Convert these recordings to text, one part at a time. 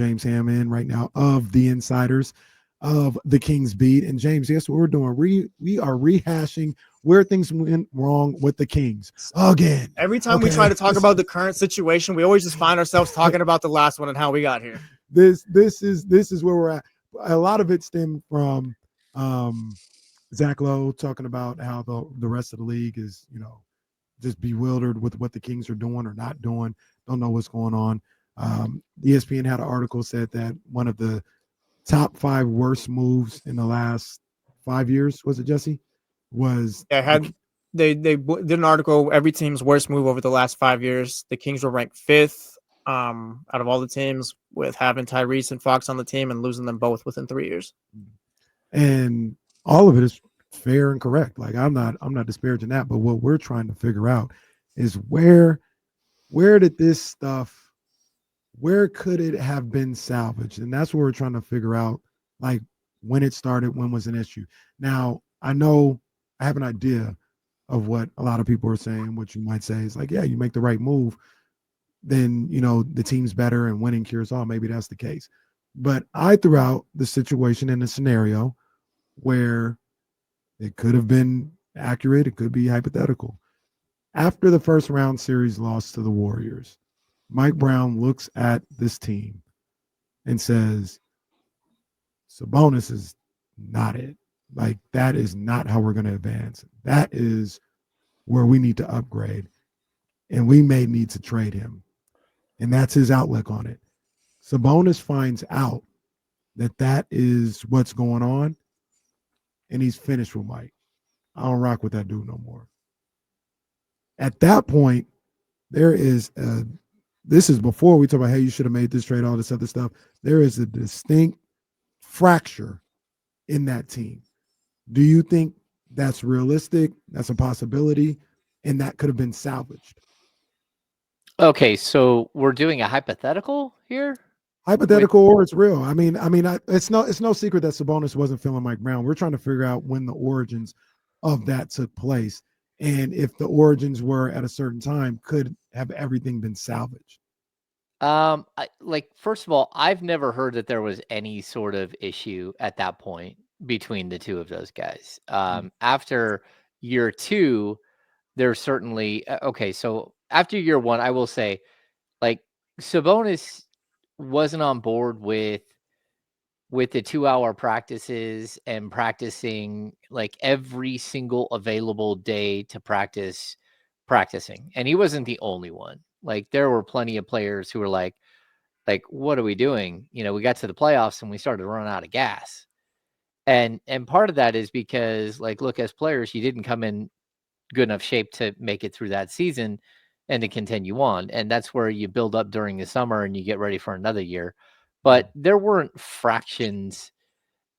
James Ham in right now of the Insiders of the Kings Beat. And James, guess what we're doing? We are rehashing where things went wrong with the Kings again. Every time we try to talk about the current situation, we always just find ourselves talking about the last one and how we got here. This is where we're at. A lot of it stemmed from Zach Lowe talking about how the rest of the league is, just bewildered with what the Kings are doing or not doing, don't know what's going on. ESPN had an article said that one of the top 5 worst moves in the last 5 years, was it, Jesse? They did an article, every team's worst move over the last 5 years. The Kings were ranked 5th out of all the teams, with having Tyrese and Fox on the team and losing them both within 3 years. And all of it is fair and correct. Like I'm not disparaging that, but what we're trying to figure out is where did this stuff, where could it have been salvaged? And that's what we're trying to figure out, like when it started, when was an issue. Now, I know I have an idea of what a lot of people are saying. What you might say is like, yeah, you make the right move, then, the team's better and winning cures all. Maybe that's the case. But I threw out the situation in a scenario where it could have been accurate. It could be hypothetical. After the first round series loss to the Warriors, Mike Brown looks at this team and says, Sabonis is not it. Like, that is not how we're going to advance. That is where we need to upgrade. And we may need to trade him. And that's his outlook on it. Sabonis finds out that is what's going on, and he's finished with Mike. I don't rock with that dude no more. At that point, this is before we talk about, hey, you should have made this trade, all this other stuff. There is a distinct fracture in that team. Do you think that's realistic? That's a possibility, and that could have been salvaged? Okay, so we're doing a hypothetical here? Hypothetical or it's real. It's no secret that Sabonis wasn't feeling Mike Brown. We're trying to figure out when the origins of that took place. And if the origins were at a certain time, could have everything been salvaged? First of all, I've never heard that there was any sort of issue at that point between the two of those guys. After year 2, there's certainly okay. So after year 1, I will say, Sabonis wasn't on board with the 2-hour practices and practicing every single available day to practicing. And he wasn't the only one. There were plenty of players who were like, what are we doing? We got to the playoffs and we started to run out of gas. And part of that is because look, as players, you didn't come in good enough shape to make it through that season and to continue on. And that's where you build up during the summer and you get ready for another year. But there weren't fractures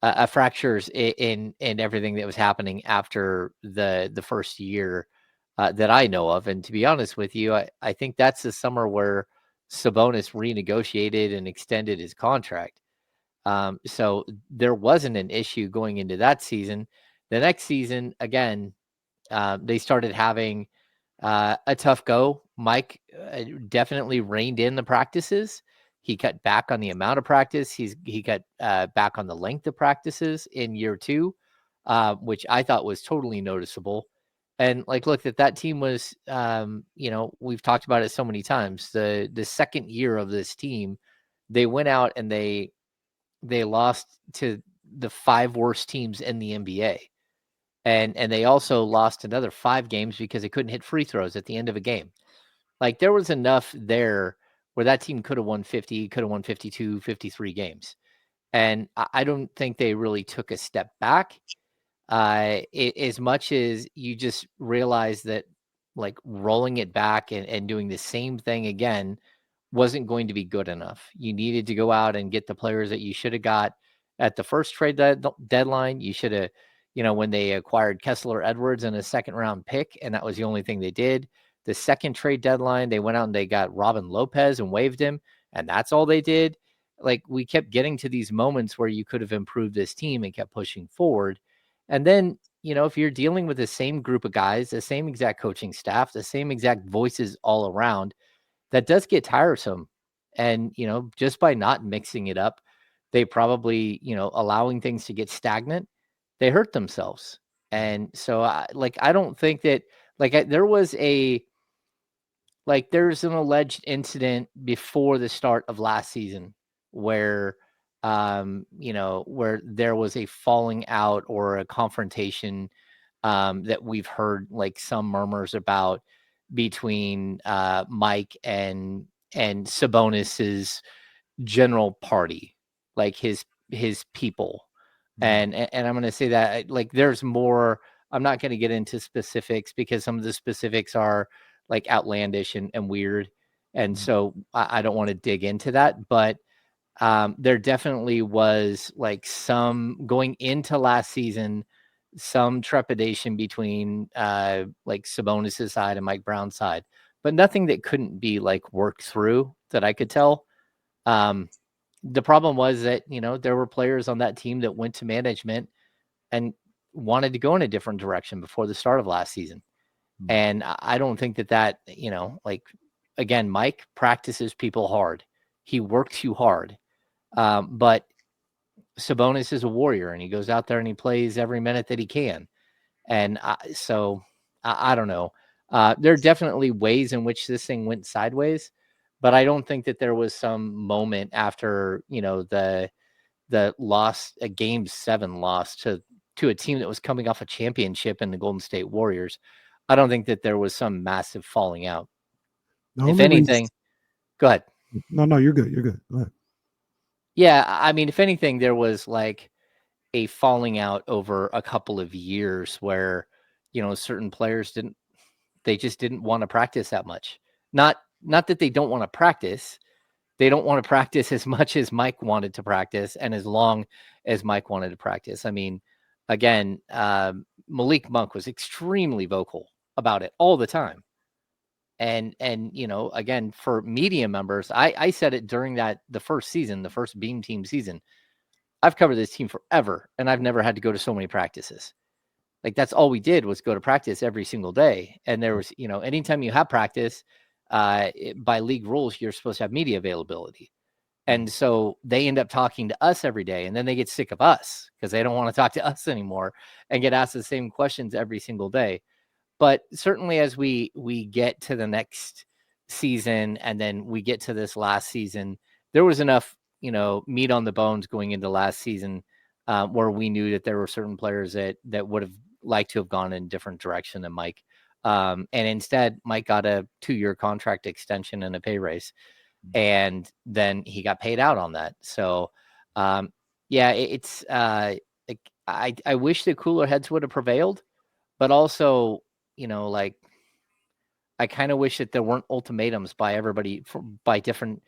in everything that was happening after the first year that I know of. And to be honest with you, I think that's the summer where Sabonis renegotiated and extended his contract. So there wasn't an issue going into that season. The next season, again, they started having a tough go. Mike definitely reined in the practices. He cut back on the amount of practice. He cut back on the length of practices in year 2, which I thought was totally noticeable. And look, that team was, we've talked about it so many times. The second year of this team, they went out and they lost to the 5 worst teams in the NBA. And they also lost another 5 games because they couldn't hit free throws at the end of a game. There was enough there where that team could have won 50, could have won 52, 53 games. And I don't think they really took a step back as much as you just realize that rolling it back and doing the same thing again wasn't going to be good enough. You needed to go out and get the players that you should have got at the first trade deadline. You should have, when they acquired Kessler Edwards in a 2nd-round pick, and that was the only thing they did. The second trade deadline, they went out and they got Robin Lopez and waived him, and that's all they did. We kept getting to these moments where you could have improved this team and kept pushing forward. And then, if you're dealing with the same group of guys, the same exact coaching staff, the same exact voices all around, that does get tiresome And, just by not mixing it up, they probably, allowing things to get stagnant, they hurt themselves. And so I don't think that there's an alleged incident before the start of last season where, where there was a falling out or a confrontation, that we've heard like some murmurs about between Mike and Sabonis's general party, like his people. And I'm going to say that like there's more. I'm not going to get into specifics because some of the specifics are like outlandish and weird, and so I don't want to dig into that. But there definitely was like some going into last season, some trepidation between like Sabonis's side and Mike Brown's side, but nothing that couldn't be like worked through that I could tell. The problem was that, there were players on that team that went to management and wanted to go in a different direction before the start of last season. And I don't think that, like, again, Mike practices people hard. He works you hard. But Sabonis is a warrior and he goes out there and he plays every minute that he can. And I don't know. There are definitely ways in which this thing went sideways, but I don't think that there was some moment after, the loss, a game 7 loss to a team that was coming off a championship in the Golden State Warriors. I don't think that there was some massive falling out. If anything, go ahead. No, you're good. You're good. Go ahead. Yeah, I mean, if anything, there was like a falling out over a couple of years where, certain players just didn't want to practice that much. Not that they don't want to practice. They don't want to practice as much as Mike wanted to practice and as long as Mike wanted to practice. I mean, again, Malik Monk was extremely vocal about it all the time. And again, for media members, I said it during the first Beam Team season. I've covered this team forever, and I've never had to go to so many practices. Like, that's all we did was go to practice every single day. And there was, anytime you have practice, by league rules, you're supposed to have media availability. And so they end up talking to us every day, and then they get sick of us because they don't want to talk to us anymore and get asked the same questions every single day. But certainly as we get to the next season and then we get to this last season, there was enough, meat on the bones going into last season where we knew that there were certain players that would have liked to have gone in a different direction than Mike. And instead, Mike got a 2-year contract extension and a pay raise. And then he got paid out on that. So, it's I wish the cooler heads would have prevailed, but also, I kind of wish that there weren't ultimatums by everybody by different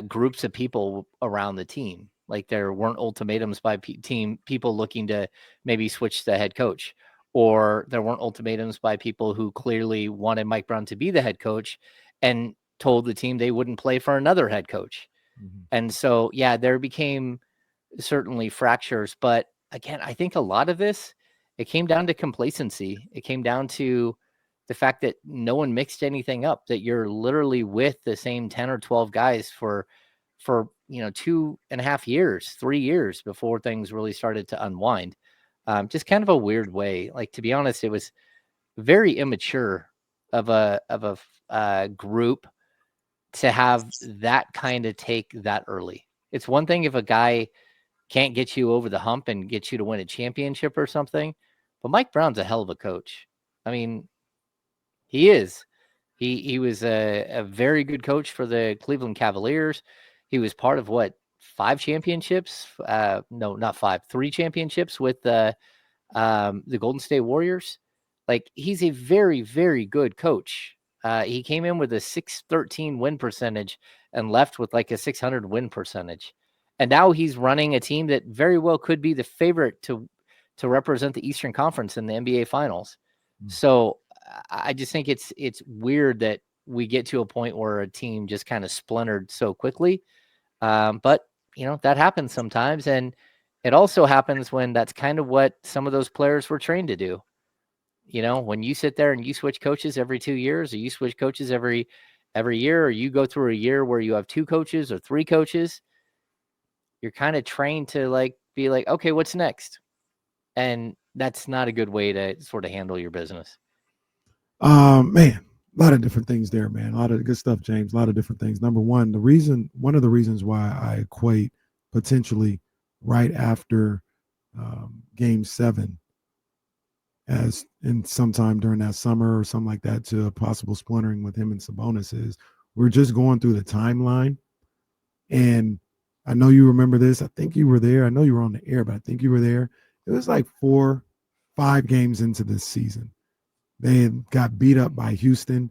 groups of people around the team. Like there weren't ultimatums by people looking to maybe switch the head coach, or there weren't ultimatums by people who clearly wanted Mike Brown to be the head coach and told the team they wouldn't play for another head coach. And so, there became certainly fractures, but again, I think a lot of this, it came down to complacency. It came down to the fact that no one mixed anything up, that you're literally with the same 10 or 12 guys for 2.5 years, 3 years before things really started to unwind. Just kind of a weird way. Like, to be honest, it was very immature of a group to have that kind of take that early. It's one thing if a guy can't get you over the hump and get you to win a championship or something, but Mike Brown's a hell of a coach. I mean, he is. He was a very good coach for the Cleveland Cavaliers. He was part of 5 championships? No, not 5, 3 championships with the Golden State Warriors. Like, he's a very, very good coach. He came in with a 613 win percentage and left with like a 600 win percentage. And now he's running a team that very well could be the favorite to represent the Eastern Conference in the NBA Finals. So I just think it's weird that we get to a point where a team just kind of splintered so quickly. But, that happens sometimes. And it also happens when that's kind of what some of those players were trained to do. When you sit there and you switch coaches every 2 years, or you switch coaches every every year, or you go through a year where you have 2 coaches or 3 coaches, you're kind of trained to like be like, okay, what's next? And that's not a good way to sort of handle your business. Man, a lot of different things there, man. A lot of good stuff, James. A lot of different things. Number one, one of the reasons why I equate potentially right after Game 7 as in sometime during that summer or something like that to a possible splintering with him and Sabonis is we're just going through the timeline. And I know you remember this. I think you were there. I know you were on the air, but I think you were there. It was like 5 games into this season. They had got beat up by Houston,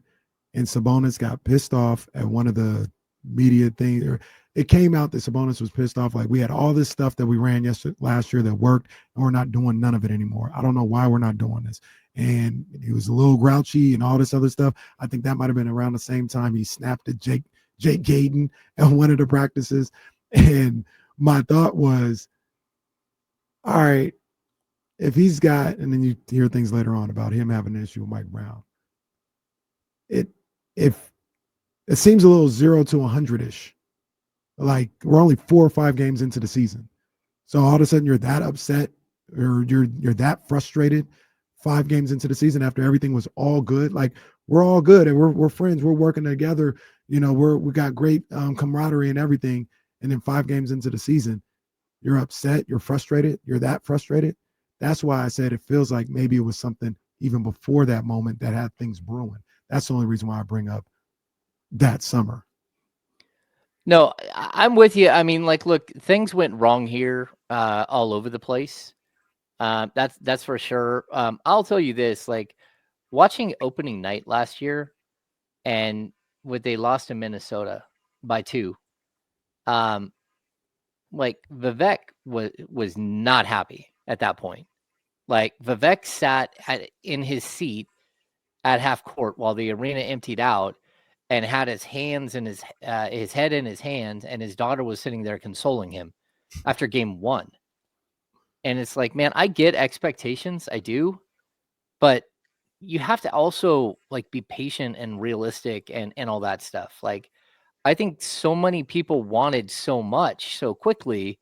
and Sabonis got pissed off at one of the media things. Or it came out that Sabonis was pissed off. Like, we had all this stuff that we ran last year that worked, and we're not doing none of it anymore. I don't know why we're not doing this. And he was a little grouchy and all this other stuff. I think that might have been around the same time he snapped at Jake Gayden at one of the practices. And my thought was, all right, if he's got, and then you hear things later on about him having an issue with Mike Brown. It seems a little 0 to 100-ish. Like, we're only 4 or 5 games into the season. So all of a sudden you're that upset or you're that frustrated 5 games into the season after everything was all good. Like, we're all good and we're friends. We're working together. You know, we got great camaraderie and everything. And then 5 games into the season, you're upset. You're frustrated. You're that frustrated. That's why I said it feels like maybe it was something even before that moment that had things brewing. That's the only reason why I bring up that summer. No, I'm with you. I mean, like, look, things went wrong here all over the place. That's for sure. I'll tell you this, like, watching opening night last year and what they lost in Minnesota by 2, like, Vivek was not happy at that point. Like, Vivek sat in his seat at half court while the arena emptied out and had his hands in his head in his hands, and his daughter was sitting there consoling him after game 1. And it's like, man, I get expectations, I do, but you have to also like be patient and realistic and all that stuff. Like, I think so many people wanted so much so quickly,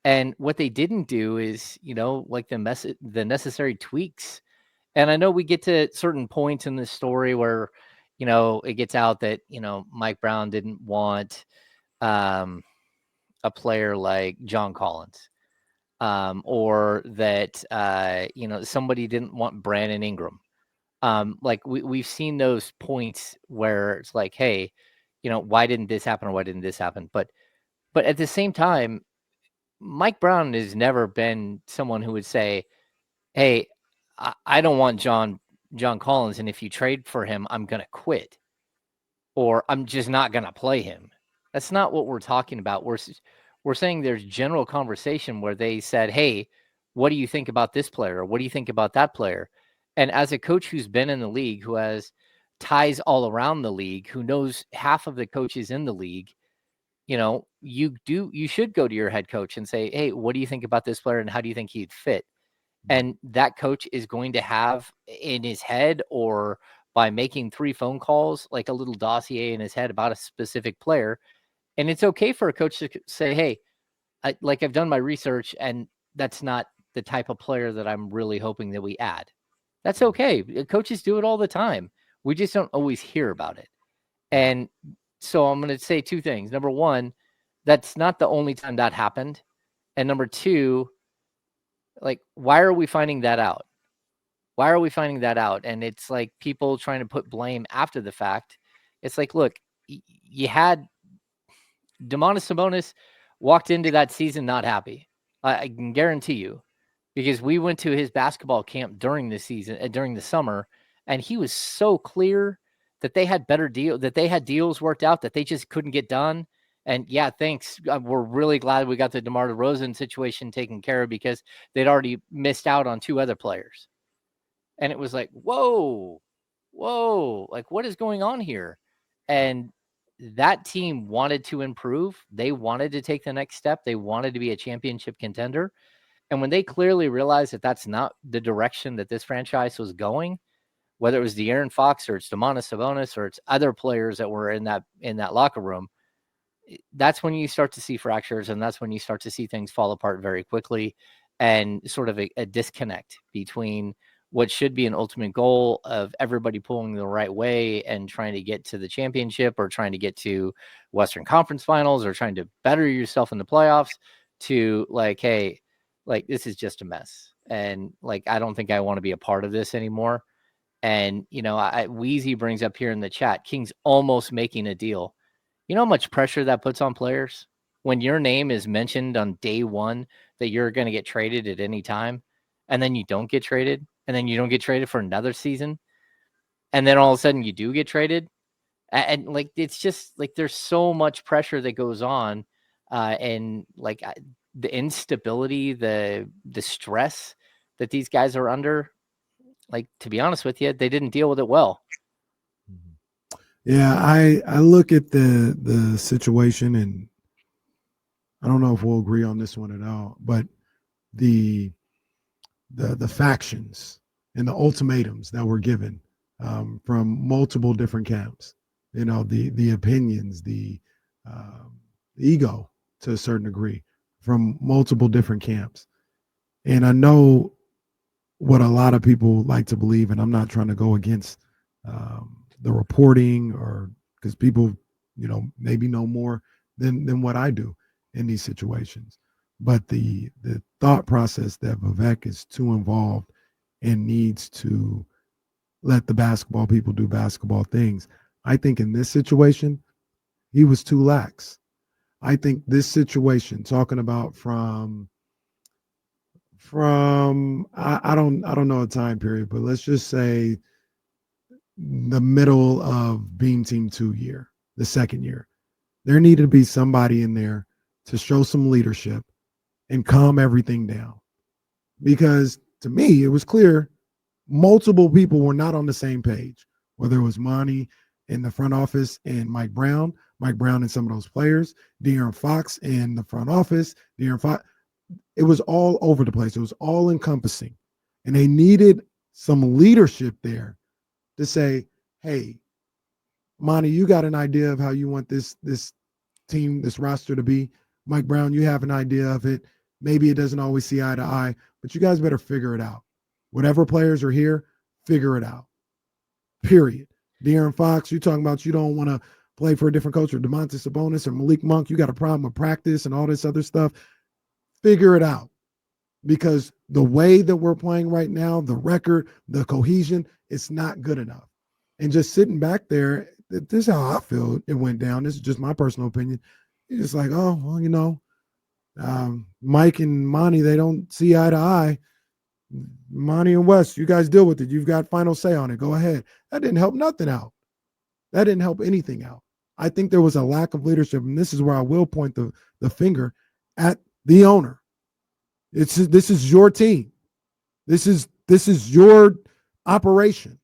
and what they didn't do is, like the necessary tweaks. And I know we get to certain points in this story where, it gets out that, Mike Brown didn't want a player like John Collins, or that, somebody didn't want Brandon Ingram. Like we've seen those points where it's like, hey, why didn't this happen or why didn't this happen? But at the same time, Mike Brown has never been someone who would say, hey, I don't want John Collins, and if you trade for him, I'm going to quit, or I'm just not going to play him. That's not what we're talking about. We're saying there's general conversation where they said, hey, what do you think about this player? Or what do you think about that player? And as a coach who's been in the league, who has ties all around the league, who knows half of the coaches in the league, you should go to your head coach and say, hey, what do you think about this player and how do you think he'd fit? And that coach is going to have in his head, or by making 3 phone calls, like a little dossier in his head about a specific player. And it's okay for a coach to say, hey, I've done my research and that's not the type of player that I'm really hoping that we add. That's okay. Coaches do it all the time. We just don't always hear about it. And so I'm going to say 2 things. Number 1, that's not the only time that happened. And number 2, like, why are we finding that out? Why are we finding that out? And it's like people trying to put blame after the fact. It's like, look, you had Domantas Sabonis walked into that season not happy. I can guarantee you, because we went to his basketball camp during the season, during the summer, and he was so clear that they had that they had deals worked out that they just couldn't get done. And yeah, thanks. We're really glad we got the DeMar DeRozan situation taken care of, because they'd already missed out on 2 other players. And it was like, whoa, like, what is going on here? And that team wanted to improve. They wanted to take the next step. They wanted to be a championship contender. And when they clearly realized that that's not the direction that this franchise was going, whether it was De'Aaron Fox or it's Domantas Sabonis or it's other players that were in that locker room, that's when you start to see fractures, and that's when you start to see things fall apart very quickly, and sort of a disconnect between what should be an ultimate goal of everybody pulling the right way and trying to get to the championship or trying to get to Western Conference Finals or trying to better yourself in the playoffs, to like, hey, like, this is just a mess. And like, I don't think I want to be a part of this anymore. And, Wheezy brings up here in the chat, Kings almost making a deal. You know how much pressure that puts on players when your name is mentioned on day one that you're going to get traded at any time, and then you don't get traded, and then you don't get traded for another season, and then all of a sudden you do get traded. And like, it's just like, there's so much pressure that goes on, and like the instability, the stress that these guys are under. Like, to be honest with you, they didn't deal with it well. Yeah, I look at the situation, and I don't know if we'll agree on this one at all, but the factions and the ultimatums that were given from multiple different camps, the opinions, the ego to a certain degree from multiple different camps. And I know what a lot of people like to believe, and I'm not trying to go against the reporting, or because people, maybe know more than what I do in these situations. But the thought process that Vivek is too involved and needs to let the basketball people do basketball things. I think in this situation, he was too lax. I think this situation, talking about from I don't know a time period, but let's just say the middle of Beam Team 2 year, the second year, there needed to be somebody in there to show some leadership and calm everything down. Because to me, it was clear multiple people were not on the same page, whether it was Monty in the front office and Mike Brown and some of those players, De'Aaron Fox in the front office, De'Aaron Fox. It was all over the place. It was all encompassing. And they needed some leadership there to say, hey, Monty, you got an idea of how you want this team, this roster to be. Mike Brown, you have an idea of it. Maybe it doesn't always see eye to eye, but you guys better figure it out. Whatever players are here, figure it out. Period. De'Aaron Fox, you're talking about you don't want to play for a different coach, or Domantas Sabonis or Malik Monk. You got a problem with practice and all this other stuff. Figure it out. Because the way that we're playing right now, the record, the cohesion, it's not good enough. And just sitting back there, this is how I feel it went down. This is just my personal opinion. It's just like, oh, well, Mike and Monty, they don't see eye to eye. Monty and Wes, you guys deal with it. You've got final say on it. Go ahead. That didn't help nothing out. That didn't help anything out. I think there was a lack of leadership, and this is where I will point the finger at the owner. This is your team. This is your operation.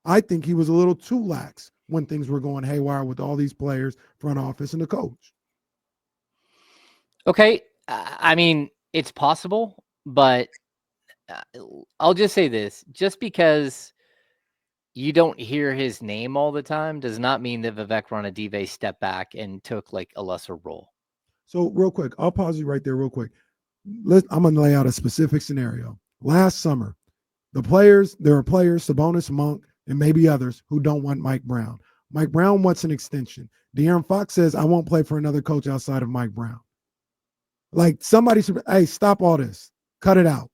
I think he was a little too lax when things were going haywire with all these players, front office, and the coach. Okay. I mean, it's possible, but I'll just say this. Just because you don't hear his name all the time does not mean that Vivek Ranadive stepped back and took like a lesser role. So real quick, I'll pause you right there real quick. I'm going to lay out a specific scenario. Last summer, there are players, Sabonis, Monk, and maybe others who don't want Mike Brown. Mike Brown wants an extension. De'Aaron Fox says, I won't play for another coach outside of Mike Brown. Like, somebody should, hey, stop all this. Cut it out.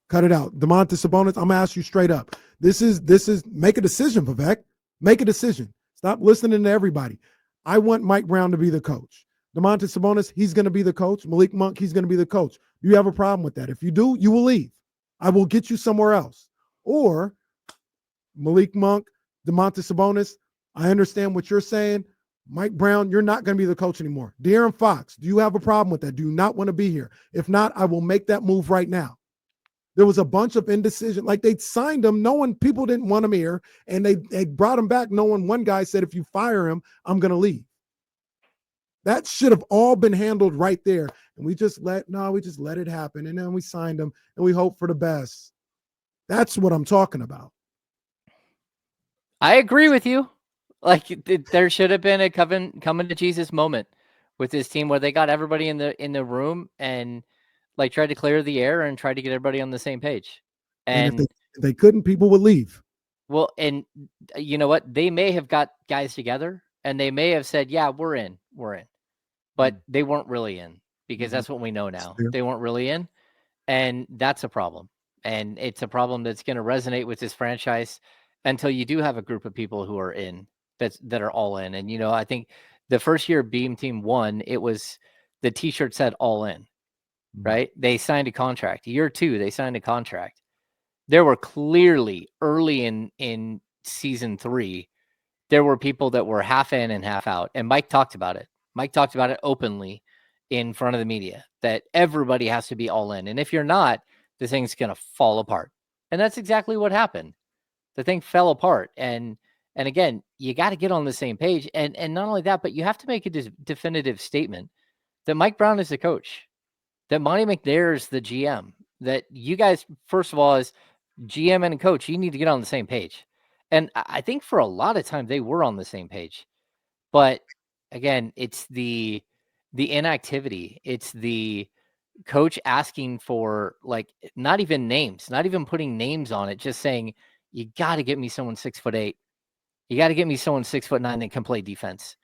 Cut it out. Domantas Sabonis, I'm going to ask you straight up. This is make a decision, Vivek. Make a decision. Stop listening to everybody. I want Mike Brown to be the coach. Domantas Sabonis, he's going to be the coach. Malik Monk, he's going to be the coach. You have a problem with that. If you do, you will leave. I will get you somewhere else. Or Malik Monk, Domantas Sabonis, I understand what you're saying. Mike Brown, you're not going to be the coach anymore. De'Aaron Fox, do you have a problem with that? Do you not want to be here? If not, I will make that move right now. There was a bunch of indecision. Like, they signed him. People didn't want him here. And they brought him back. One guy said, if you fire him, I'm going to leave. That should have all been handled right there. And we just let it happen. And then we signed him and we hope for the best. That's what I'm talking about. I agree with you. Like there should have been a coming to Jesus moment with this team where they got everybody in the room and like tried to clear the air and tried to get everybody on the same page. And if And they couldn't, people would leave. well, and you know what? They may have got guys together and they may have said, "Yeah, we're in." But they weren't really in because that's what we know now. They weren't really in, and that's a problem. And it's a problem that's going to resonate with this franchise until you do have a group of people who are in that are all in. And I think the first year Beam Team won, it was the T-shirt said all in, right? They signed a contract. Year 2, they signed a contract. There were clearly early in season 3, there were people that were half in and half out. And Mike talked about it. Mike talked about it openly in front of the media that everybody has to be all in. And if you're not, the thing's going to fall apart. And that's exactly what happened. The thing fell apart. And again, you got to get on the same page. And not only that, but you have to make a definitive statement that Mike Brown is the coach, that Monty McNair is the GM, that you guys, first of all, as GM and coach, you need to get on the same page. And I think for a lot of time they were on the same page. But again, it's the inactivity. It's the coach asking for like not even names, not even putting names on it, just saying, you got to get me someone 6'8". You got to get me someone 6'9" that can play defense.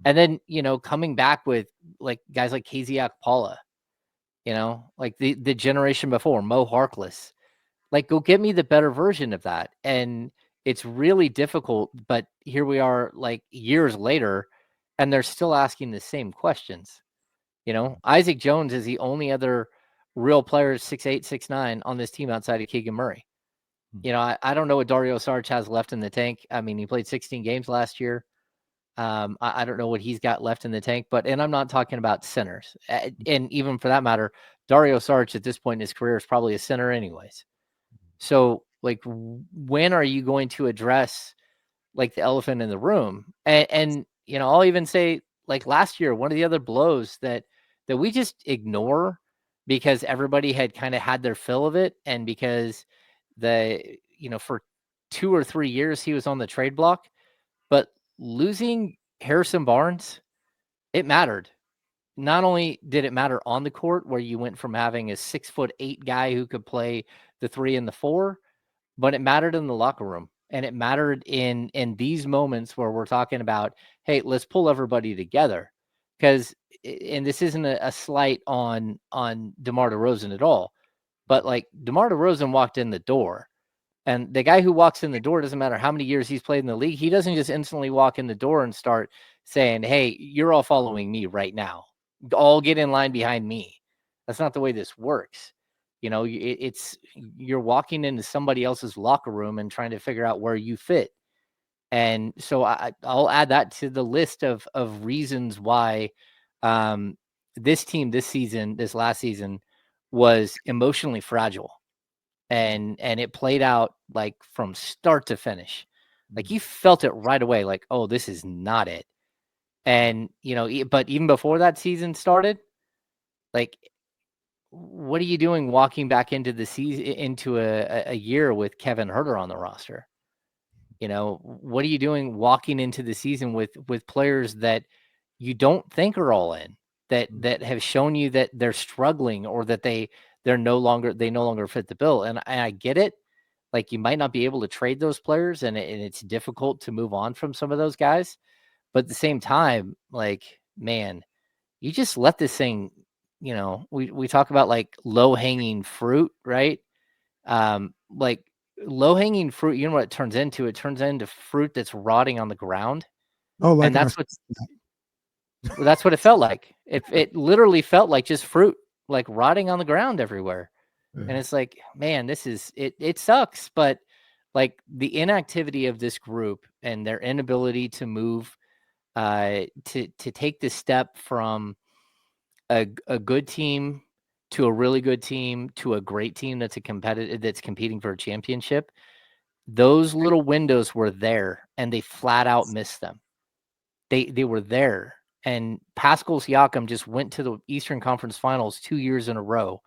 And then, coming back with like guys like KZ Paula, like the generation before, Mo Harkless. Like, go get me the better version of that. And it's really difficult, but here we are like years later, and they're still asking the same questions. Isaac Jones is the only other real player 6'8", 6'9" on this team outside of Keegan Murray. I don't know what Dario Saric has left in the tank. I mean, he played 16 games last year. I don't know what he's got left in the tank, and I'm not talking about centers. And even for that matter, Dario Saric at this point in his career is probably a center anyways. So, like, when are you going to address like the elephant in the room? And I'll even say, like last year, one of the other blows that we just ignore because everybody had kind of had their fill of it, and because for 2 or 3 years he was on the trade block, but losing Harrison Barnes, it mattered. Not only did it matter on the court, where you went from having a 6'8" guy who could play the 3 and the 4, but it mattered in the locker room. And it mattered in these moments where we're talking about, hey, let's pull everybody together. Because, and this isn't a slight on DeMar DeRozan at all, but like DeMar DeRozan walked in the door. And the guy who walks in the door, doesn't matter how many years he's played in the league, he doesn't just instantly walk in the door and start saying, hey, you're all following me right now. All get in line behind me. That's not the way this works. It's you're walking into somebody else's locker room and trying to figure out where you fit. And so I'll add that to the list of reasons why this team this last season was emotionally fragile. And it played out like from start to finish. Like you felt it right away, like, oh, this is not it. And, but even before that season started, like, what are you doing walking back into the season, into a year with Kevin Huerter on the roster? What are you doing walking into the season with players that you don't think are all in, that have shown you that they're struggling, or that they no longer fit the bill? And I get it. Like, you might not be able to trade those players, and it's difficult to move on from some of those guys. But at the same time, like, man, you just let this thing, we talk about like low hanging fruit, right? Like low hanging fruit, you know what it turns into? It turns into fruit that's rotting on the ground. Oh, like And that's what it felt like. It literally felt like just fruit, like rotting on the ground everywhere. Yeah. And it's like, man, this is it sucks. But like the inactivity of this group and their inability to move, to take the step from a good team to a really good team to a great team that's competing for a championship. Those little windows were there, and they flat out missed them. They were there. And Pascal Siakam just went to the Eastern Conference Finals 2 years in a row,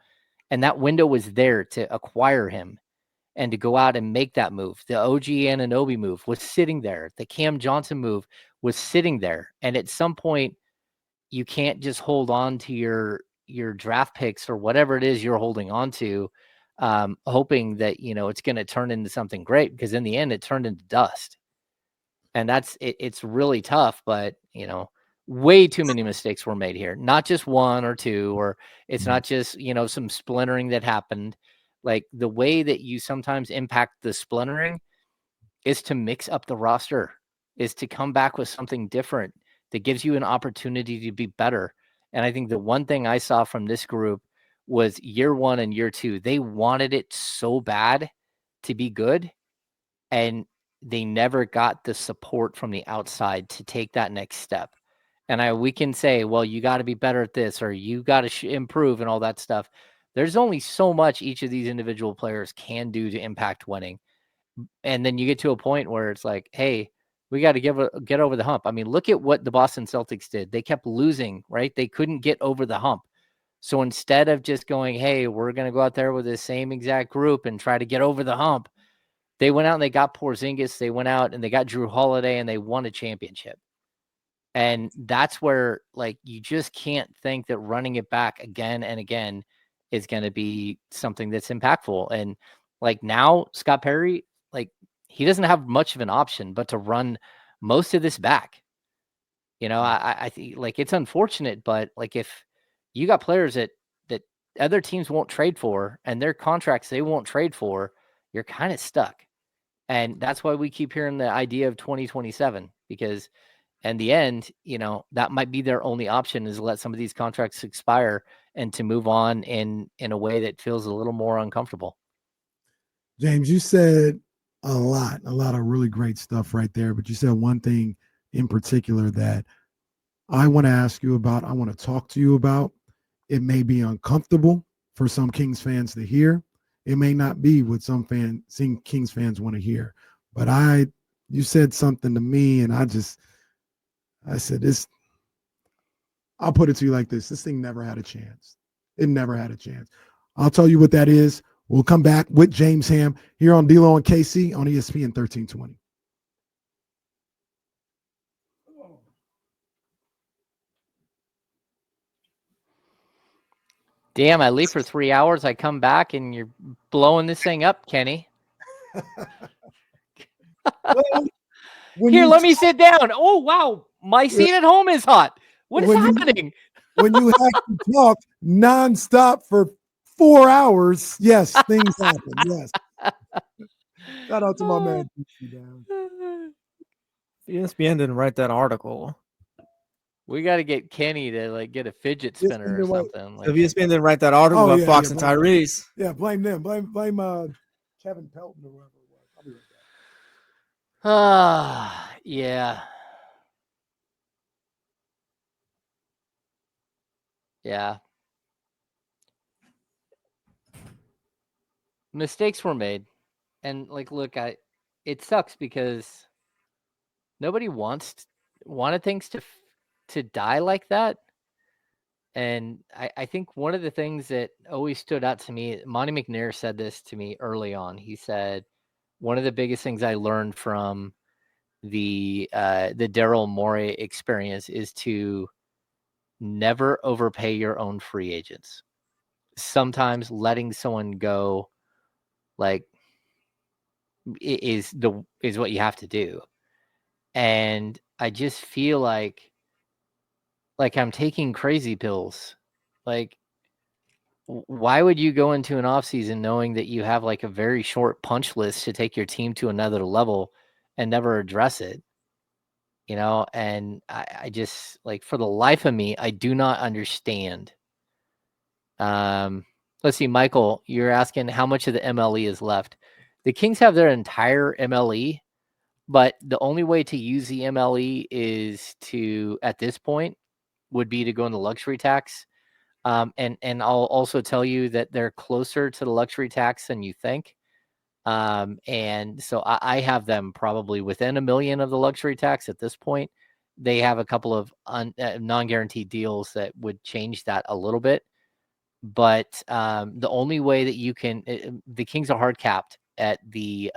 and that window was there to acquire him. and to go out and make that move. The OG Anunoby move was sitting there. The Cam Johnson move was sitting there. And at some point, you can't just hold on to your draft picks or whatever it is you're holding on to, hoping that, it's going to turn into something great, because in the end, it turned into dust. And it's really tough, but, way too many mistakes were made here. Not just one or two, or it's not just, some splintering that happened. Like, the way that you sometimes impact the splintering is to mix up the roster, is to come back with something different that gives you an opportunity to be better. And I think the one thing I saw from this group was year one and year two, they wanted it so bad to be good, and they never got the support from the outside to take that next step. And we can say, well, you got to be better at this, or you got to improve and all that stuff. There's only so much each of these individual players can do to impact winning. And then you get to a point where it's like, hey, we got to get over the hump. I mean, look at what the Boston Celtics did. They kept losing, right? They couldn't get over the hump. So instead of just going, hey, we're going to go out there with the same exact group and try to get over the hump, they went out and they got Porzingis. They went out and they got Drew Holiday, and they won a championship. And that's where, like, you just can't think that running it back again and again is going to be something that's impactful. And like, now Scott Perry, like, he doesn't have much of an option but to run most of this back. I think, like, it's unfortunate, but like, if you got players that other teams won't trade for, and their contracts they won't trade for, you're kind of stuck. And that's why we keep hearing the idea of 2027, because in the end, that might be their only option, is let some of these contracts expire and to move on in a way that feels a little more uncomfortable. James, you said a lot of really great stuff right there, but you said one thing in particular that I want to ask you about, I want to talk to you about. It may be uncomfortable for some Kings fans to hear. It may not be what some Kings fans want to hear. But you said something to me, and I said this. I'll put it to you like this. This thing never had a chance. It never had a chance. I'll tell you what that is. We'll come back with James Ham here on D-Lo and KC on ESPN 1320. Damn, I leave for 3 hours. I come back and you're blowing this thing up, Kenny. Well, here, let me sit down. Oh, wow. My seat at home is hot. What is happening? When you have to talk nonstop for 4 hours, yes, things happen. Yes. Shout out to my man. ESPN didn't write that article. We got to get Kenny to, like, get a fidget spinner or something. If ESPN didn't write that article about Fox and Tyrese. Yeah, blame them. Blame Kevin Pelton or whoever it was. I'll be right back. Yeah. Yeah. Mistakes were made. And, like, look, it sucks because nobody wanted things to die like that. And I think one of the things that always stood out to me, Monty McNair said this to me early on. He said, one of the biggest things I learned from the Daryl Morey experience is to never overpay your own free agents. Sometimes letting someone go, like, is what you have to do. And I just feel like I'm taking crazy pills. Like, why would you go into an offseason knowing that you have, like, a very short punch list to take your team to another level and never address it? And I just, like, for the life of me, I do not understand. Let's see, Michael, you're asking how much of the MLE is left. The Kings have their entire MLE, but the only way to use the MLE is to, at this point, would be to go in the luxury tax. And I'll also tell you that they're closer to the luxury tax than you think. And so I have them probably within $1 million of the luxury tax at this point. They have a couple of non-guaranteed deals that would change that a little bit. But the only way that you can, the Kings are hard capped the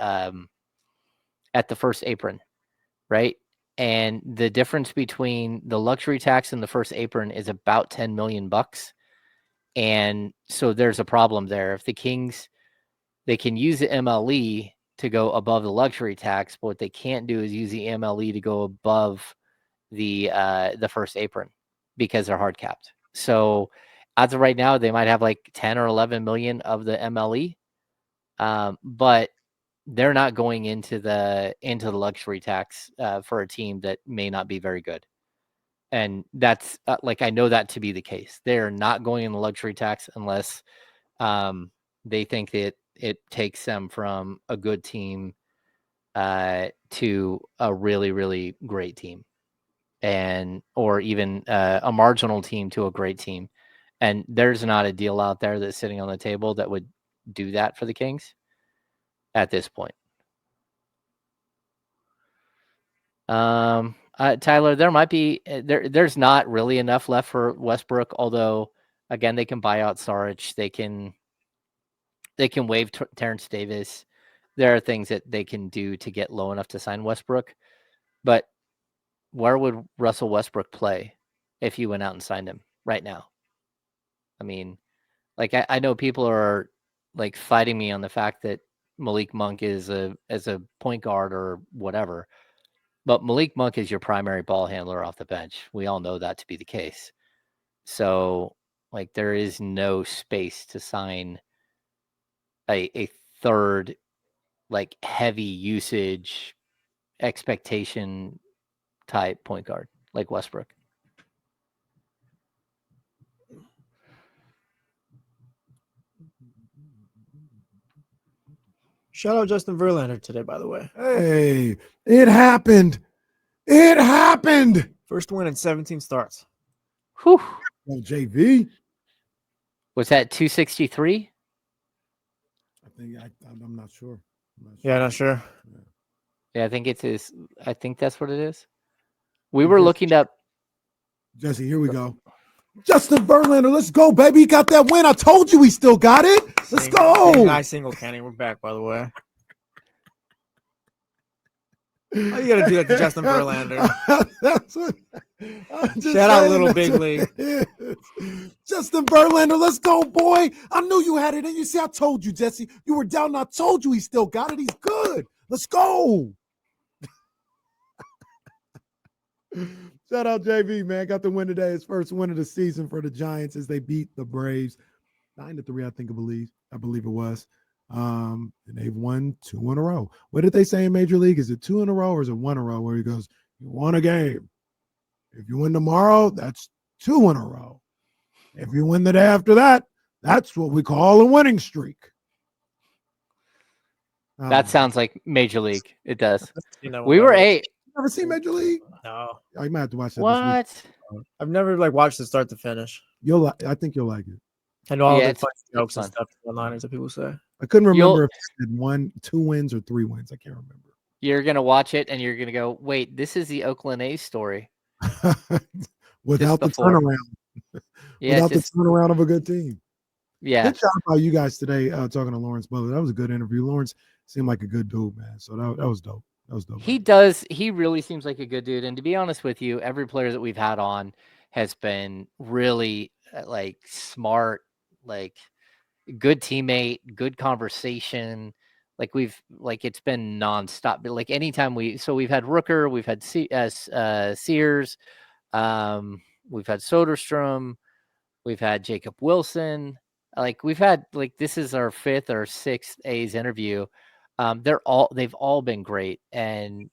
first apron, right? And the difference between the luxury tax and the first apron is about $10 million. And so there's a problem there. If the Kings, they can use the MLE to go above the luxury tax, but what they can't do is use the MLE to go above the first apron because they're hard capped. So as of right now, they might have like 10 or 11 million of the MLE, but they're not going into the luxury tax for a team that may not be very good. And that's I know that to be the case. They're not going in the luxury tax unless they think that it takes them from a good team to a really, really great team, and or even a marginal team to a great team. And there's not a deal out there that's sitting on the table that would do that for the Kings at this point. Tyler, there might be there's not really enough left for Westbrook, although again they can buy out Saric, they can waive Terrence Davis. There are things that they can do to get low enough to sign Westbrook, but where would Russell Westbrook play if you went out and signed him right now? I mean, like I know people are like fighting me on the fact that Malik Monk is a point guard or whatever. But Malik Monk is your primary ball handler off the bench. We all know that to be the case. So, like, there is no space to sign a third, like, heavy usage expectation type point guard like Westbrook. Shout out Justin Verlander today, by the way. Hey, it happened. It happened. First win in 17 starts. Whew. Well, JV. Was that 263? I think I'm not sure. Yeah, not sure. Yeah, I think it's his. I think that's what it is. We were looking up. Jesse, here we go. Justin Verlander, let's go, baby. He got that win. I told you he still got it. Let's go. Nice single, Kenny. We're back, by the way. Why you gotta do that to Justin Verlander? That's what, Shout out Little Big League. Justin Verlander, let's go, boy. I knew you had it in you. See, I told you, Jesse. You were down and I told you he still got it. He's good. Let's go. Shout out JV, man. Got the win today. His first win of the season for the Giants as they beat the Braves 9-3, I believe it was. And they've won 2 in a row. What did they say in Major League? Is it 2 in a row or is it 1 in a row? Where he goes, you won a game. If you win tomorrow, that's 2 in a row. If you win the day after that, that's what we call a winning streak. That sounds like Major League. It does. We were 8. Never seen Major League? No. Oh, you might have to watch that. What? This week. I've never watched it start to finish. I think you'll like it. I know all Yeah, the fun jokes and stuff online that people say. I couldn't remember if it had 2 wins or 3 wins. I can't remember. You're gonna watch it and you're gonna go, wait, this is the Oakland A's story. Without the turnaround. Yeah, without the turnaround of a good team. Yeah. Good job by you guys today talking to Lawrence Butler. That was a good interview. Lawrence seemed like a good dude, man. So that was dope. That was dope. He does. He really seems like a good dude. And to be honest with you, every player that we've had on has been really like smart, like good teammate, good conversation. Like it's been nonstop. But like anytime we've had Rooker, we've had Sears, we've had Soderstrom, we've had Jacob Wilson. Like we've had this is our 5th or 6th A's interview. They've all been great. And,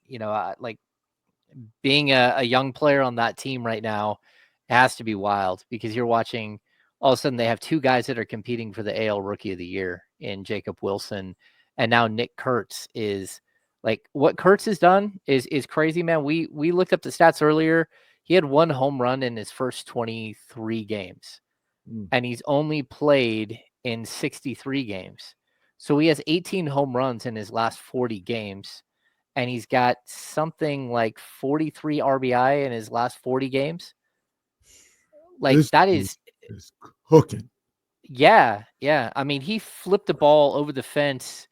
being a young player on that team right now has to be wild because you're watching all of a sudden they have 2 guys that are competing for the AL Rookie of the Year in Jacob Wilson. And now Nick Kurtz is what Kurtz has done is crazy, man. We looked up the stats earlier. He had 1 home run in his first 23 games and he's only played in 63 games. So he has 18 home runs in his last 40 games, and he's got something like 43 RBI in his last 40 games. That is cooking. Yeah. I mean, he flipped the ball over the fence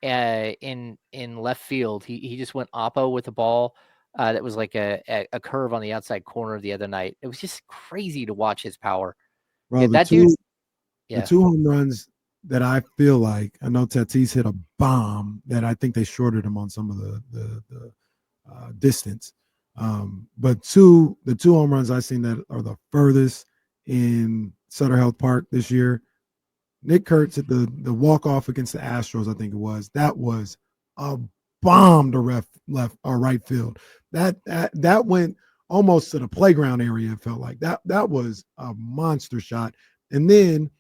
in left field. He just went oppo with the ball. That was like a curve on the outside corner the other night. It was just crazy to watch his power. Bro, Yeah, that dude. the Yeah. two home runs that I feel like, I know Tatis hit a bomb that I think they shorted him on some of the distance. But the two home runs I've seen that are the furthest in Sutter Health Park this year. Nick Kurtz at the walk off against the Astros, I think it was. That was a bomb to left or right field. That went almost to the playground area. It felt like that was a monster shot. And then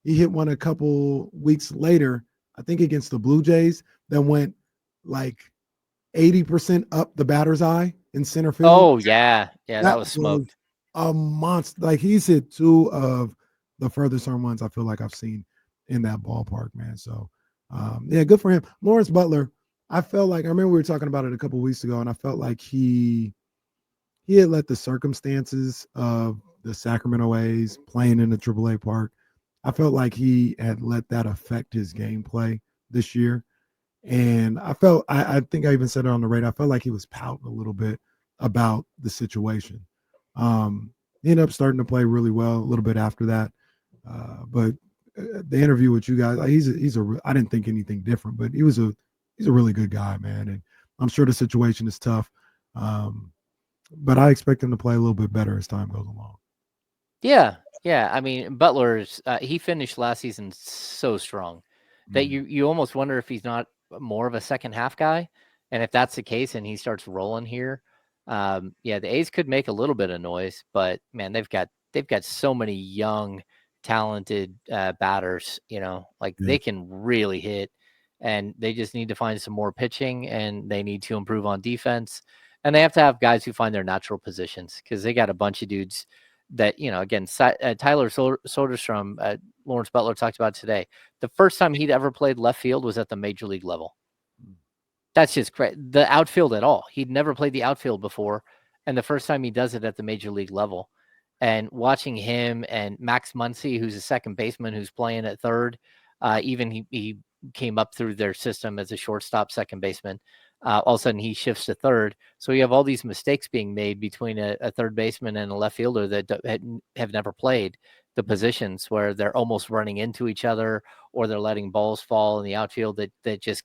he hit one a couple weeks later, I think against the Blue Jays, that went like 80% up the batter's eye in center field. Oh yeah, that was was smoked. a monster. Like he's hit two of the furthest home runs I feel like I've seen in that ballpark, man. So yeah, good for him. Lawrence Butler, I felt like, I remember we were talking about it a couple weeks ago, and I felt like he had let the circumstances of the Sacramento A's playing in the AAA park, I felt like he had let that affect his gameplay this year. And I think I even said it on the radio, I felt like he was pouting a little bit about the situation. He ended up starting to play really well a little bit after that. But the interview with you guys, I didn't think anything different, but he's a really good guy, man. And I'm sure the situation is tough. But I expect him to play a little bit better as time goes along. Yeah. I mean, Butler's he finished last season so strong that you almost wonder if he's not more of a second half guy. And if that's the case and he starts rolling here, the A's could make a little bit of noise, but man, they've got so many young, talented batters, they can really hit, and they just need to find some more pitching, and they need to improve on defense, and they have to have guys who find their natural positions, because they got a bunch of dudes that, again, Tyler Soderstrom, Lawrence Butler talked about today. The first time he'd ever played left field was at the major league level. That's just crazy. The outfield at all. He'd never played the outfield before. And the first time he does it at the major league level. And watching him and Max Muncy, who's a second baseman who's playing at third, even he came up through their system as a shortstop second baseman. All of a sudden he shifts to third. So you have all these mistakes being made between a third baseman and a left fielder that have never played the positions, where they're almost running into each other, or they're letting balls fall in the outfield that just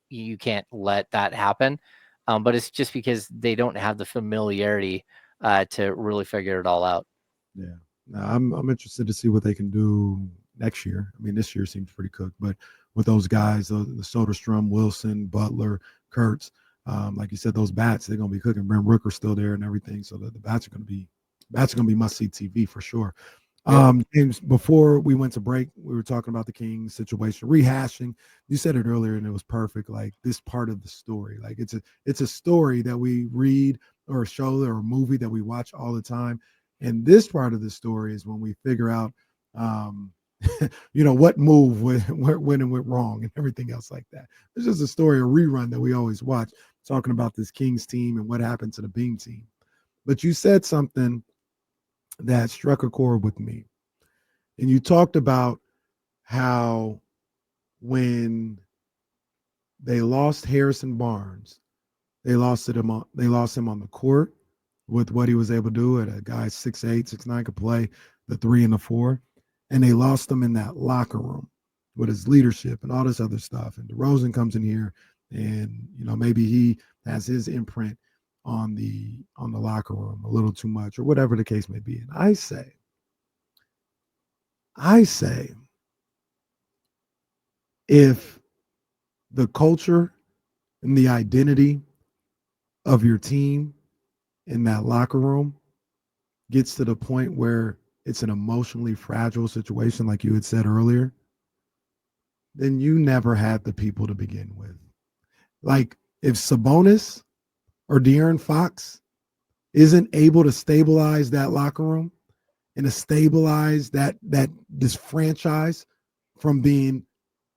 you can't let that happen. But it's just because they don't have the familiarity to really figure it all out. Yeah. Now, I'm interested to see what they can do next year. I mean, this year seems pretty cooked, but with those guys, the Soderstrom, Wilson, Butler, Kurtz, like you said, those bats, they're going to be cooking. Brent Rooker's still there and everything, so the bats are going to be must-see TV for sure. James, before we went to break, we were talking about the Kings situation, rehashing. You said it earlier, and it was perfect. Like, this part of the story, like it's a story that we read, or a show or a movie that we watch all the time. And this part of the story is when we figure out, what move when and went wrong and everything else like that. It's just a story, a rerun that we always watch, talking about this Kings team and what happened to the Beam team. But you said something that struck a chord with me. And you talked about how when they lost Harrison Barnes, they lost him on the court with what he was able to do at a guy 6'8", 6'9", could play the 3 and the 4. And they lost him in that locker room with his leadership and all this other stuff. And DeRozan comes in here, and maybe he has his imprint on the locker room a little too much, or whatever the case may be. And I say, if the culture and the identity of your team in that locker room gets to the point where it's an emotionally fragile situation, like you had said earlier, then you never had the people to begin with. Like, if Sabonis or De'Aaron Fox isn't able to stabilize that locker room and to stabilize this franchise from being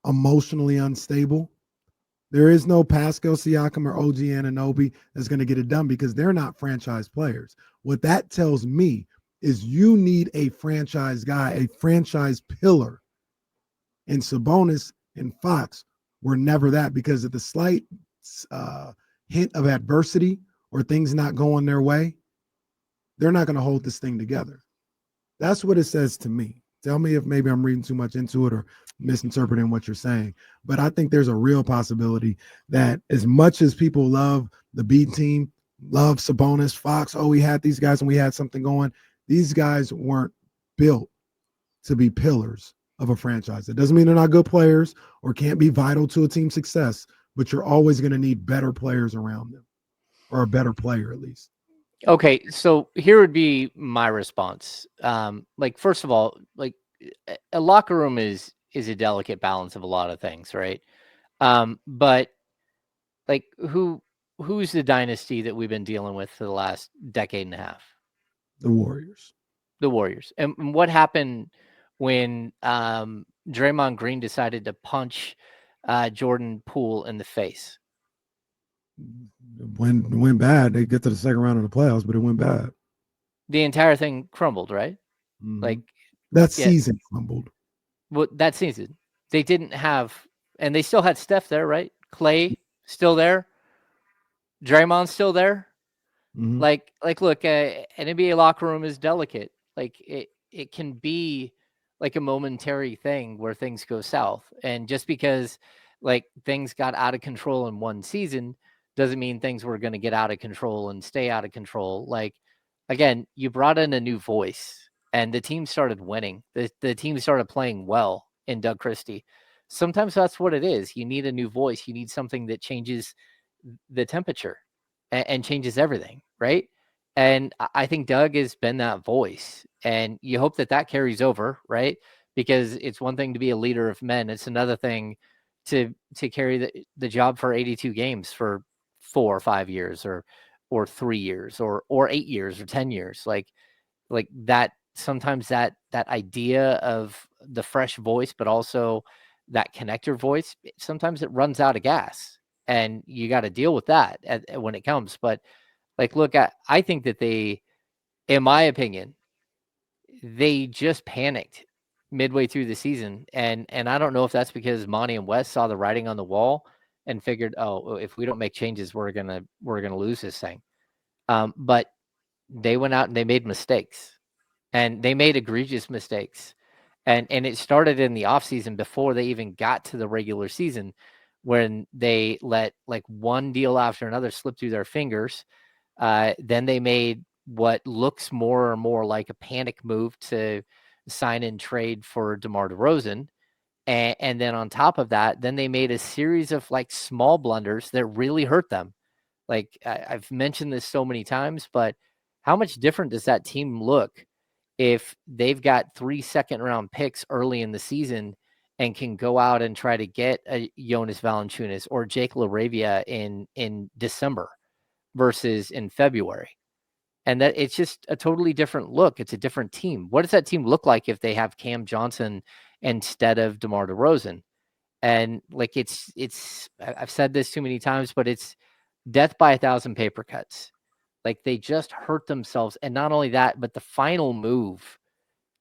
emotionally unstable, there is no Pascal Siakam or OG Anunoby that's going to get it done, because they're not franchise players. What that tells me is you need a franchise guy, a franchise pillar. And Sabonis and Fox were never that, because of the slight hint of adversity or things not going their way, they're not going to hold this thing together. That's what it says to me. Tell me if maybe I'm reading too much into it or misinterpreting what you're saying. But I think there's a real possibility that as much as people love the B team, love Sabonis, Fox, oh, we had these guys and we had something going, these guys weren't built to be pillars of a franchise. It doesn't mean they're not good players or can't be vital to a team's success, but you're always going to need better players around them, or a better player at least. Okay, so here would be my response. Like, first of all, like, a locker room is a delicate balance of a lot of things, right? But like, who's the dynasty that we've been dealing with for the last decade and a half? The Warriors. The Warriors. And what happened when Draymond Green decided to punch Jordan Poole in the face? It went bad. They get to the second round of the playoffs, but it went bad. The entire thing crumbled, right? Mm-hmm. Like, that season crumbled. Well, that season they didn't have, and they still had Steph there, right? Clay still there, Draymond still there. Mm-hmm. Like, look, an NBA locker room is delicate. Like, it can be like a momentary thing where things go south, and just because like things got out of control in one season doesn't mean things were going to get out of control and stay out of control. Like, again, you brought in a new voice and the team started winning. The team started playing well in Doug Christie. Sometimes that's what it is. You need a new voice. You need something that changes the temperature and changes everything, right? And I think Doug has been that voice, and you hope that that carries over, right? Because it's one thing to be a leader of men. It's another thing to carry the job for 82 games for 4 or 5 years or 3 years or 8 years or 10 years. Like that, sometimes that idea of the fresh voice, but also that connector voice, sometimes it runs out of gas, and you got to deal with that when it comes. But like, look, I think that they, in my opinion, they just panicked midway through the season. And I don't know if that's because Monty and Wes saw the writing on the wall and figured, oh, if we don't make changes, we're going to lose this thing. But they went out and they made mistakes, and they made egregious mistakes. And it started in the offseason before they even got to the regular season, when they let like one deal after another slip through their fingers. Then they made what looks more and more like a panic move to sign and trade for DeMar DeRozan. And then on top of that, then they made a series of like small blunders that really hurt them. Like, I've mentioned this so many times, but how much different does that team look if they've got 3 second-round picks early in the season and can go out and try to get a Jonas Valanciunas or Jake LaRavia in December versus in February? And that it's just a totally different look. It's a different team. What does that team look like if they have Cam Johnson instead of DeMar DeRozan? And like, I've said this too many times, but it's death by 1,000 paper cuts. Like, they just hurt themselves. And not only that, but the final move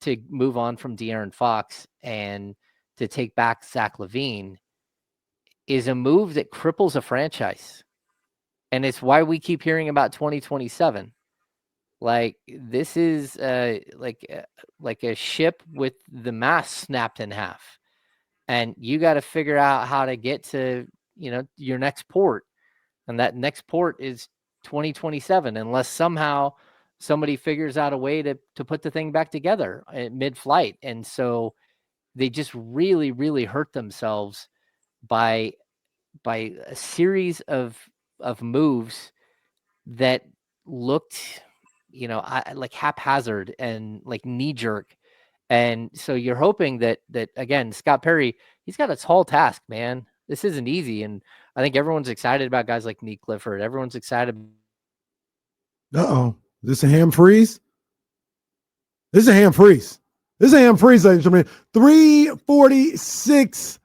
to move on from De'Aaron Fox and to take back Zach LaVine is a move that cripples a franchise. And it's why we keep hearing about 2027. Like, this is like a ship with the mast snapped in half. And you got to figure out how to get to, your next port. And that next port is 2027, unless somehow somebody figures out a way to put the thing back together at mid-flight. And so they just really, really hurt themselves by a series of moves that looked, like haphazard and like knee jerk. And so you're hoping that again, Scott Perry, he's got a tall task, man. This isn't easy. And I think everyone's excited about guys like Nick Clifford. Everyone's excited. Uh-oh. Is this a ham freeze? This is a ham freeze. This is a ham freeze, ladies and gentlemen. 3:46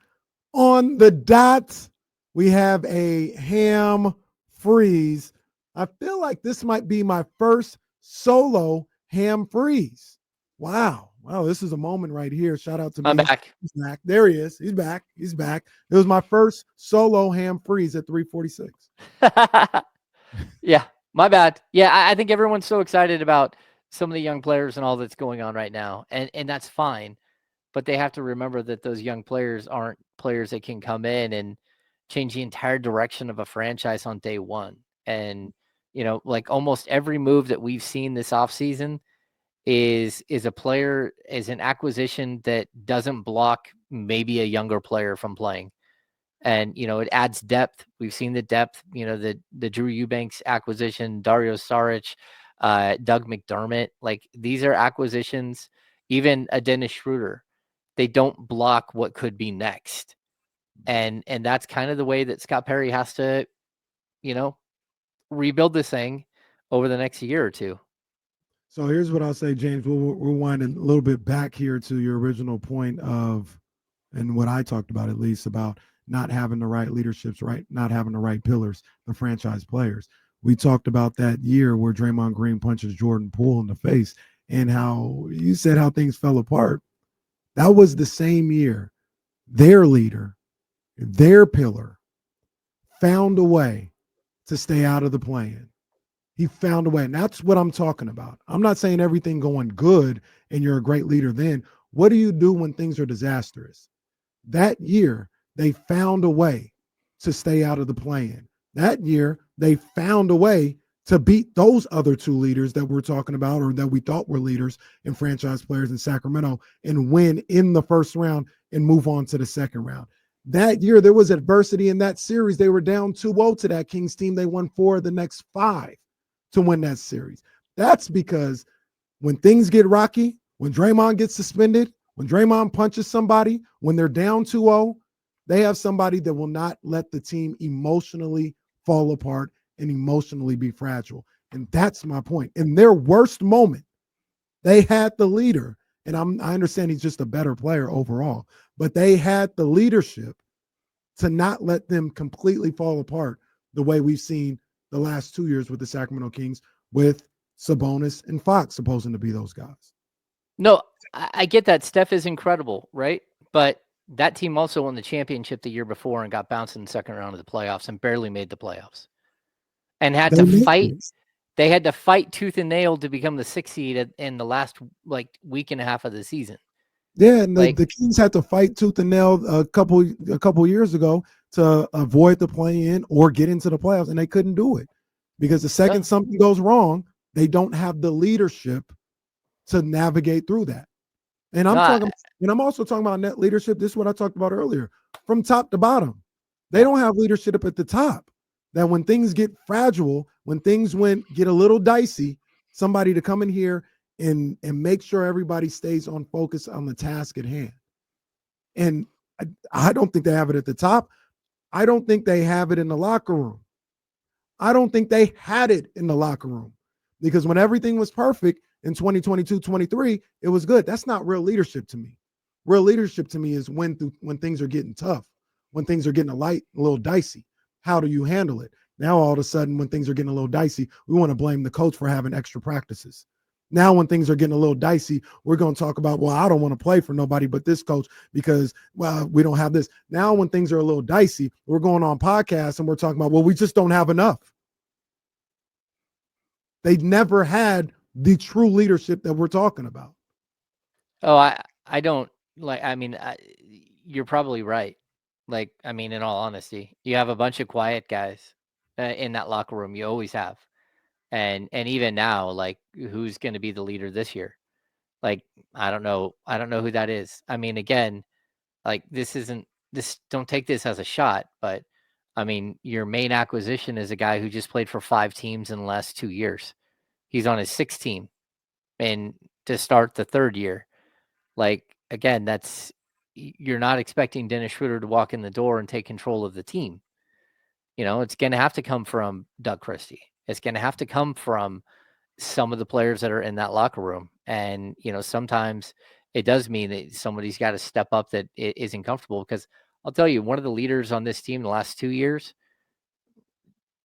on the dot. We have a ham freeze. I feel like this might be my first solo ham freeze. Wow. Wow, this is a moment right here. Shout out to I'm me. back. He's back. There he is. He's back. He's back. It was my first solo ham freeze at 346. Yeah, my bad. Yeah, I think everyone's so excited about some of the young players and all that's going on right now, and that's fine. But they have to remember that those young players aren't players that can come in and change the entire direction of a franchise on day one. And like almost every move that we've seen this offseason is a player, is an acquisition that doesn't block maybe a younger player from playing. And it adds depth. We've seen the depth, the Drew Eubanks acquisition, Dario Saric, Doug McDermott. Like, these are acquisitions, even a Dennis Schroeder. They don't block what could be next. And that's kind of the way that Scott Perry has to, rebuild this thing over the next year or two. So here's what I'll say, James. We'll rewind a little bit back here to your original point of, and what I talked about at least, about not having the right leaderships, right? Not having the right pillars, the franchise players. We talked about that year where Draymond Green punches Jordan Poole in the face, and how you said how things fell apart. That was the same year their leader, their pillar, found a way to stay out of the play-in. He found a way. And that's what I'm talking about. I'm not saying everything going good and you're a great leader then. What do you do when things are disastrous? That year, they found a way to stay out of the play-in. That year, they found a way to beat those other two leaders that we're talking about, or that we thought were leaders and franchise players in Sacramento, and win in the first round and move on to the second round. That year, there was adversity in that series. They were down 2-0 to that Kings team. They won 4 of the next 5 to win that series. That's because when things get rocky, when Draymond gets suspended, when Draymond punches somebody, when they're down 2-0, they have somebody that will not let the team emotionally fall apart and emotionally be fragile. And that's my point. In their worst moment, they had the leader. And I understand he's just a better player overall, but they had the leadership to not let them completely fall apart the way we've seen the last 2 years with the Sacramento Kings, with Sabonis and Fox supposing to be those guys. No, I get that. Steph is incredible, right? But that team also won the championship the year before and got bounced in the second round of the playoffs and barely made the playoffs, and had to fight. They had to fight tooth and nail to become the 6th seed in the last week and a half of the season. Yeah, and the Kings had to fight tooth and nail a couple years ago to avoid the play-in or get into the playoffs, and they couldn't do it because the second something goes wrong, they don't have the leadership to navigate through that. And I'm also talking about net leadership. This is what I talked about earlier, from top to bottom. They don't have leadership at the top. That when things get fragile, when things get a little dicey, somebody to come in here and make sure everybody stays on focus on the task at hand. And I don't think they have it at the top. I don't think they have it in the locker room. I don't think they had it in the locker room, because when everything was perfect in 2022, 23, it was good. That's not real leadership to me. Real leadership to me is when things are getting tough, when things are getting a little dicey. How do you handle it? Now, all of a sudden, when things are getting a little dicey, we want to blame the coach for having extra practices. Now, when things are getting a little dicey, we're going to talk about, well, I don't want to play for nobody but this coach because, well, we don't have this. Now, when things are a little dicey, we're going on podcasts and we're talking about, well, we just don't have enough. They never had the true leadership that we're talking about. Oh, I don't like, I mean, you're probably right. Like, I mean, in all honesty, you have a bunch of quiet guys in that locker room. You always have. And even now, like, who's going to be the leader this year? Like, I don't know who that is. I mean, again, like, don't take this as a shot, but I mean, your main acquisition is a guy who just played for 5 teams in the last 2 years. He's on his 6th team and to start the 3rd year. Like, again, you're not expecting Dennis Schroeder to walk in the door and take control of the team. It's going to have to come from Doug Christie. It's going to have to come from some of the players that are in that locker room. And, sometimes it does mean that somebody's got to step up that isn't comfortable, because I'll tell you, one of the leaders on this team the last 2 years,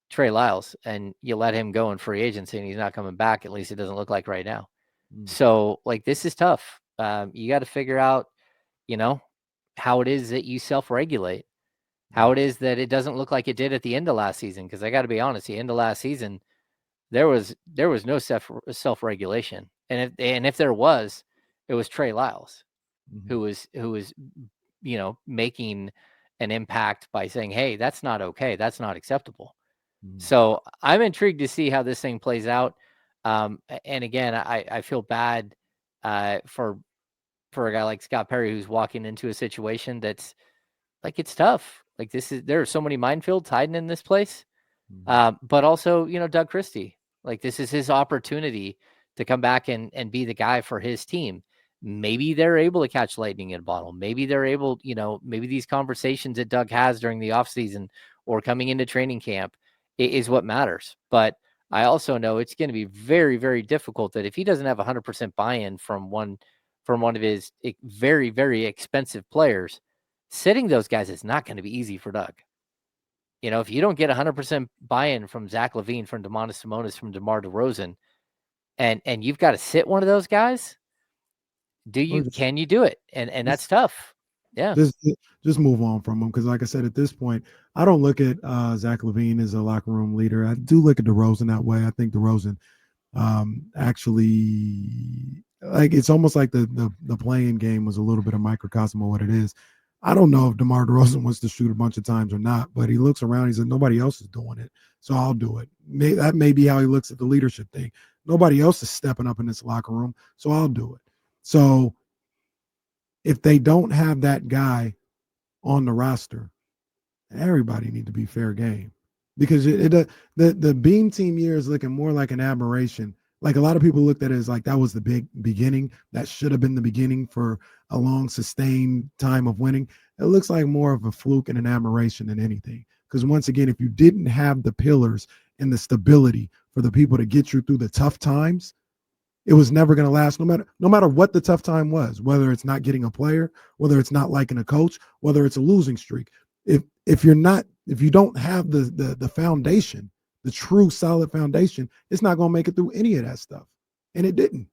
Trey Lyles, and you let him go in free agency and he's not coming back. At least it doesn't look like right now. So, like, this is tough. You got to figure out, how it is that you self-regulate, how it is that it doesn't look like it did at the end of last season. Because I got to be honest, the end of last season, there was no self-regulation, and if there was, it was Trey Lyles who was making an impact by saying, hey, that's not okay, that's not acceptable. So I'm intrigued to see how this thing plays out. And again, I feel bad for a guy like Scott Perry, who's walking into a situation that's like, it's tough. Like, there are so many minefields hiding in this place. But also, Doug Christie, like, this is his opportunity to come back and be the guy for his team. Maybe they're able to catch lightning in a bottle. Maybe they're able, maybe these conversations that Doug has during the offseason or coming into training camp is what matters. But I also know it's going to be very, very difficult that if he doesn't have 100% buy-in from one of his very, very expensive players, sitting those guys is not going to be easy for Doug. If you don't get 100% buy-in from Zach LaVine, from Domantas Sabonis, from DeMar DeRozan, and you've got to sit one of those guys, can you do it? And that's tough. Yeah. Just move on from him, because like I said, at this point, I don't look at Zach LaVine as a locker room leader. I do look at DeRozan that way. I think DeRozan actually, like, it's almost like the playing game was a little bit of microcosm of what it is. I don't know if DeMar DeRozan wants to shoot a bunch of times or not, but he looks around. He said, nobody else is doing it, so I'll do it. That may be how he looks at the leadership thing. Nobody else is stepping up in this locker room, so I'll do it. So if they don't have that guy on the roster, everybody need to be fair game, because the Beam Team year is looking more like an aberration. Like, a lot of people looked at it as like that was the big beginning. That should have been the beginning for a long, sustained time of winning. It looks like more of a fluke and an aberration than anything. Because once again, if you didn't have the pillars and the stability for the people to get you through the tough times, it was never going to last, no matter what the tough time was, whether it's not getting a player, whether it's not liking a coach, whether it's a losing streak. If you don't have the foundation, the true solid foundation, it's not going to make it through any of that stuff. And it didn't.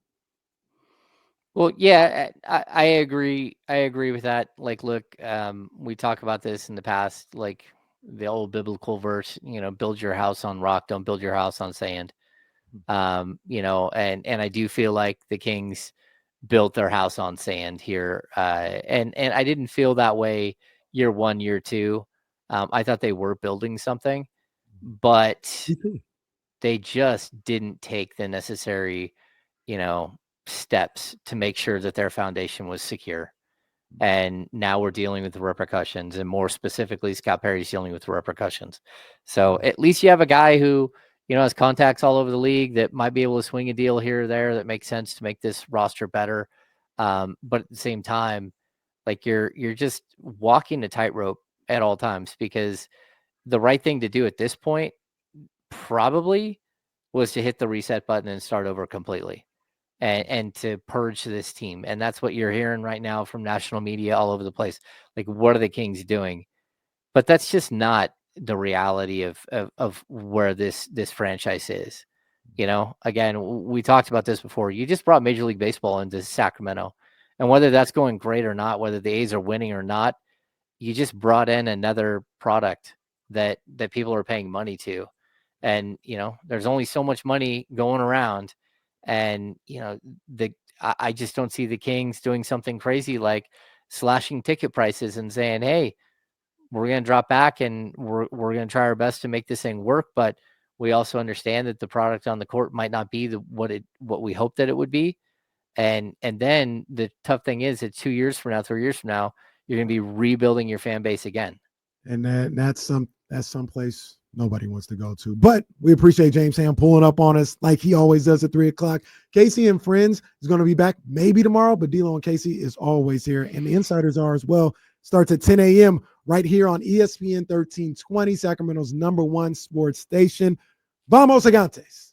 Well, yeah, I agree. I agree with that. Like, look, we talk about this in the past, like the old biblical verse, build your house on rock, don't build your house on sand. And I do feel like the Kings built their house on sand here. And I didn't feel that way year one, year two. I thought they were building something, but they just didn't take the necessary, steps to make sure that their foundation was secure. And now we're dealing with the repercussions, and more specifically, Scott Perry's dealing with the repercussions. So at least you have a guy who, has contacts all over the league that might be able to swing a deal here or there that makes sense to make this roster better. But at the same time, like, you're just walking a tightrope at all times, because the right thing to do at this point probably was to hit the reset button and start over completely, and to purge this team. And that's what you're hearing right now from national media all over the place. Like, what are the Kings doing? But that's just not the reality of where this franchise is. Again, we talked about this before. You just brought Major League Baseball into Sacramento, and whether that's going great or not, whether the A's are winning or not, you just brought in another product that people are paying money to. And, there's only so much money going around, and, I just don't see the Kings doing something crazy like slashing ticket prices and saying, hey, we're going to drop back and we're going to try our best to make this thing work. But we also understand that the product on the court might not be what we hope that it would be. And then the tough thing is that 2 years from now, 3 years from now, you're going to be rebuilding your fan base again. And that's someplace nobody wants to go to. But we appreciate James Ham pulling up on us like he always does at 3:00. Casey and Friends is going to be back maybe tomorrow, but D'Lo and Casey is always here. And the Insiders are as well. Starts at 10 a.m. right here on ESPN 1320, Sacramento's #1 sports station. Vamos Gigantes.